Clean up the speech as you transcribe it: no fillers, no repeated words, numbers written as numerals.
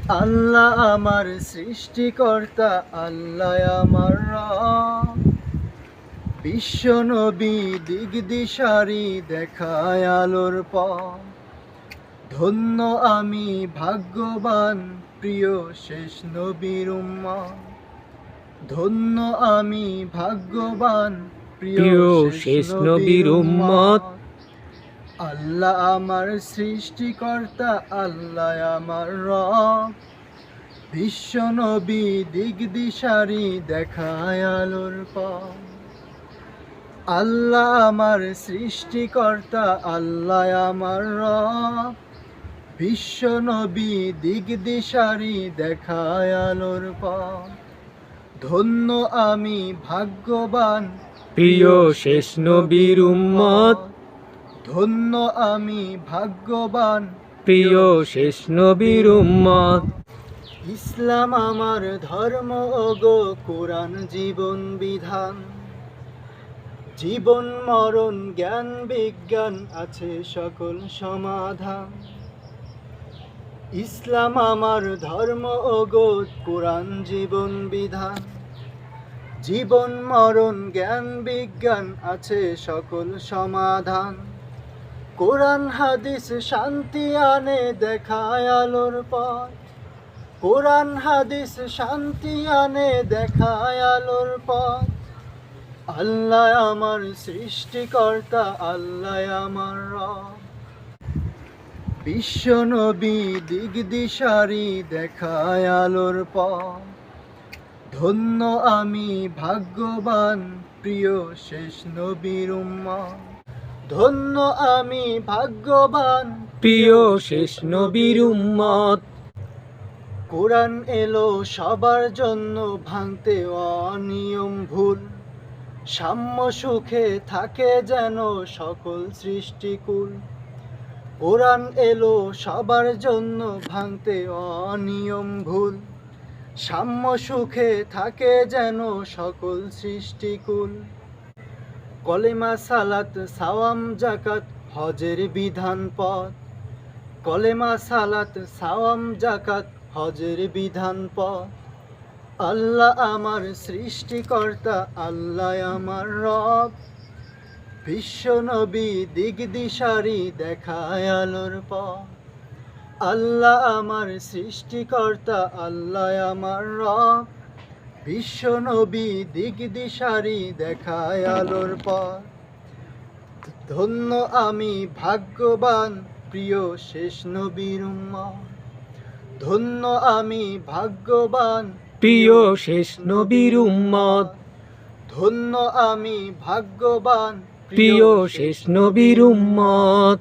আল্লাহ আমার সৃষ্টিকর্তা, আল্লাহ আমার রব। বিশ্ব নবী দিগদিশারি দেখায় আলোর পথ। ধন্য আমি ভাগ্যবান, প্রিয় শেষ নবীর উম্মত। ধন্য আমি ভাগ্যবান, প্রিয় প্রিয় শেষ শেষ নবীর নবীর উম্মত। উম্মত। আল্লাহ আমার সৃষ্টিকর্তা, আল্লাহ আমার রব। বিশ্ব নবী দিগদিশারি দেখায় আলোর পথ। আল্লাহ আমার সৃষ্টিকর্তা, আল্লাহ আমার রব। বিশ্ব নবী দিগদিশারি দেখায় আলোর পথ। ধন্য আমি ভাগ্যবান, প্রিয় শেষ নবীর উম্মত। ধন্য আমি ভাগ্যবান, প্রিয় শেষ নবীর উম্মত। ইসলাম আমার ধর্ম ওগো, কোরআন জীবন বিধান। জীবন মরণ জ্ঞান বিজ্ঞান আছে সকল সমাধান। ইসলাম আমার ধর্ম ওগো, কোরআন জীবন বিধান। জীবন মরণ জ্ঞান বিজ্ঞান আছে সকল সমাধান। কোরআন হাদিস শান্তি আনে দেখায় আলোর পথ। কোরআন হাদিস শান্তি আনে দেখায় আলোর পথ। আল্লাহ আমার সৃষ্টিকর্তা, আল্লাহ আমার রব। বিশ্ব নবী দিগদিশারি দেখায় আলোর পথ। ধন্য আমি ভাগ্যবান, প্রিয় শেষ নবীর উম্মত। ধন্য আমি ভাগ্যবান, প্রিয় শেষ নবীর উম্মত। কোরআন এলো সবার জন্য, ভাঙতে অনিয়ম ভুল। সাম্য সুখে থাকে যেন সকল সৃষ্টিকুল। কোরআন এলো সবার জন্য, ভাঙতে অনিয়ম ভুল। সাম্য সুখে থাকে যেন সকল সৃষ্টিকুল। কলেমা সালাত সাওয়াম জাকাত হজের বিধান পথ। কলেমা সালাত সাওয়াম জাকাত হজের বিধান পথ। আল্লাহ আমার সৃষ্টিকর্তা, আল্লাহ আমার রব। বিশ্ব নবী দিগদিশারি দেখায় আলোর পথ। আল্লাহ আমার সৃষ্টিকর্তা, আল্লাহ আমার রব। বিশ্ব নবী দিগদিশারি দেখায় আলোর পথ। ধন্য আমি ভাগ্যবান, প্রিয় শেষ নবীর উম্মত। ধন্য আমি ভাগ্যবান, প্রিয় শেষ নবীর উম্মত। ধন্য আমি ভাগ্যবান, প্রিয় শেষ নবীর উম্মত।